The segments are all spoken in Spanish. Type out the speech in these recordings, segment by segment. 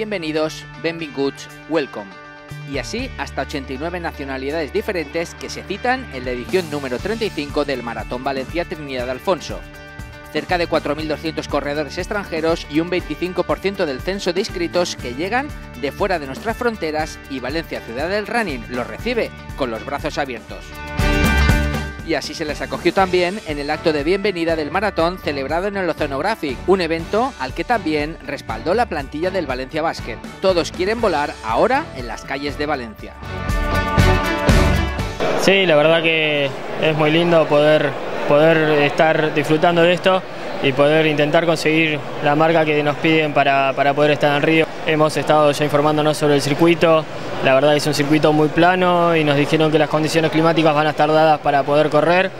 Bienvenidos, benvinguts, welcome. Y así hasta 89 nacionalidades diferentes que se citan en la edición número 35 del Maratón Valencia Trinidad Alfonso. Cerca de 4.200 corredores extranjeros y un 25% del censo de inscritos que llegan de fuera de nuestras fronteras, y Valencia Ciudad del Running los recibe con los brazos abiertos. Y así se les acogió también en el acto de bienvenida del maratón celebrado en el Oceanographic, un evento al que también respaldó la plantilla del Valencia Basket. Todos quieren volar ahora en las calles de Valencia. Sí, la verdad que es muy lindo poder estar disfrutando de esto y poder intentar conseguir la marca que nos piden para poder estar en Río. Hemos estado ya informándonos sobre el circuito, la verdad es un circuito muy plano y nos dijeron que las condiciones climáticas van a estar dadas para poder correr.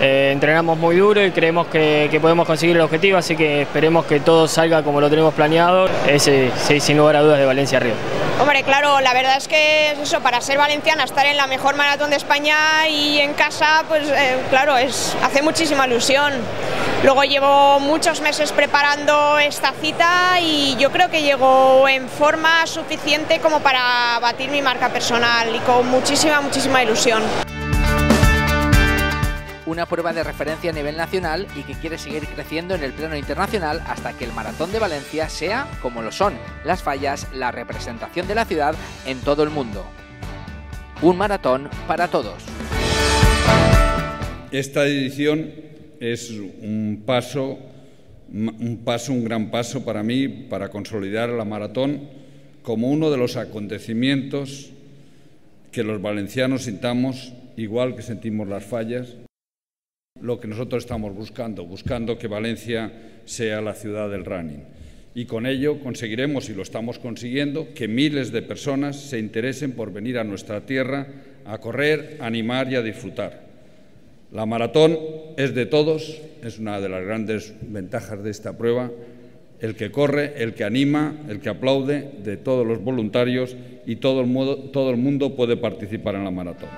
Entrenamos muy duro y creemos que podemos conseguir el objetivo, así que esperemos que todo salga como lo tenemos planeado. Ese, sí, sin lugar a dudas, de Valencia a Río. Hombre, claro, la verdad es que es eso, para ser valenciana, estar en la mejor maratón de España y en casa, pues claro, hace muchísima ilusión. Luego llevo muchos meses preparando esta cita y yo creo que llego en forma suficiente como para batir mi marca personal y con muchísima ilusión. Una prueba de referencia a nivel nacional y que quiere seguir creciendo en el plano internacional hasta que el Maratón de Valencia sea, como lo son las fallas, la representación de la ciudad en todo el mundo. Un maratón para todos. Esta edición es un gran paso para mí para consolidar la maratón como uno de los acontecimientos que los valencianos sintamos igual que sentimos las fallas. Lo que nosotros estamos buscando que Valencia sea la ciudad del running. Y con ello conseguiremos, y lo estamos consiguiendo, que miles de personas se interesen por venir a nuestra tierra a correr, a animar y a disfrutar. La maratón es de todos, es una de las grandes ventajas de esta prueba. El que corre, el que anima, el que aplaude, de todos los voluntarios, y todo el mundo puede participar en la maratón.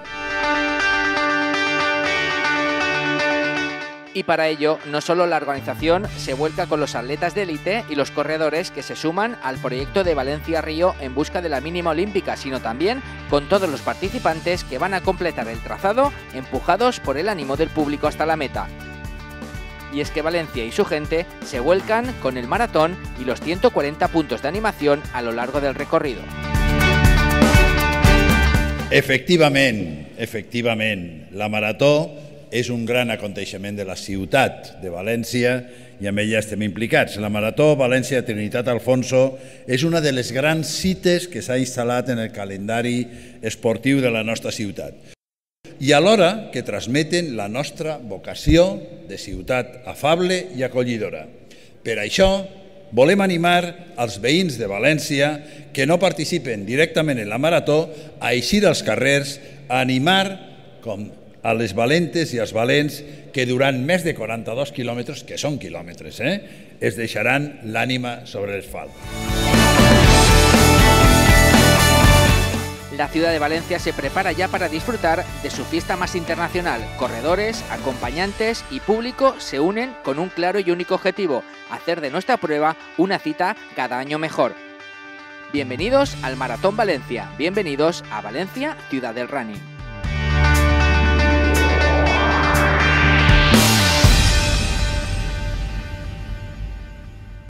Y para ello, no solo la organización se vuelca con los atletas de élite y los corredores que se suman al proyecto de Valencia-Río en busca de la mínima olímpica, sino también con todos los participantes que van a completar el trazado empujados por el ánimo del público hasta la meta. Y es que Valencia y su gente se vuelcan con el maratón y los 140 puntos de animación a lo largo del recorrido. Efectivament, la marató és un gran aconteixement de la ciutat de València i amb ella estem implicats. La Marató València Trinitat Alfonso és una de les grans cites que s'ha instal·lat en el calendari esportiu de la nostra ciutat i alhora que transmeten la nostra vocació de ciutat afable i acollidora. Per això volem animar els veïns de València que no participen directament en la Marató a eixir als carrers, a animar a les valentes i als valents que durant més de 42 quilòmetres, que són quilòmetres, es deixaran l'ànima sobre l'asfalt. La ciudad de Valencia se prepara ya para disfrutar de su fiesta más internacional. Corredores, acompañantes y público se unen con un claro y único objetivo: hacer de nuestra prueba una cita cada año mejor. Bienvenidos al Maratón Valencia, bienvenidos a Valencia, ciudad del running.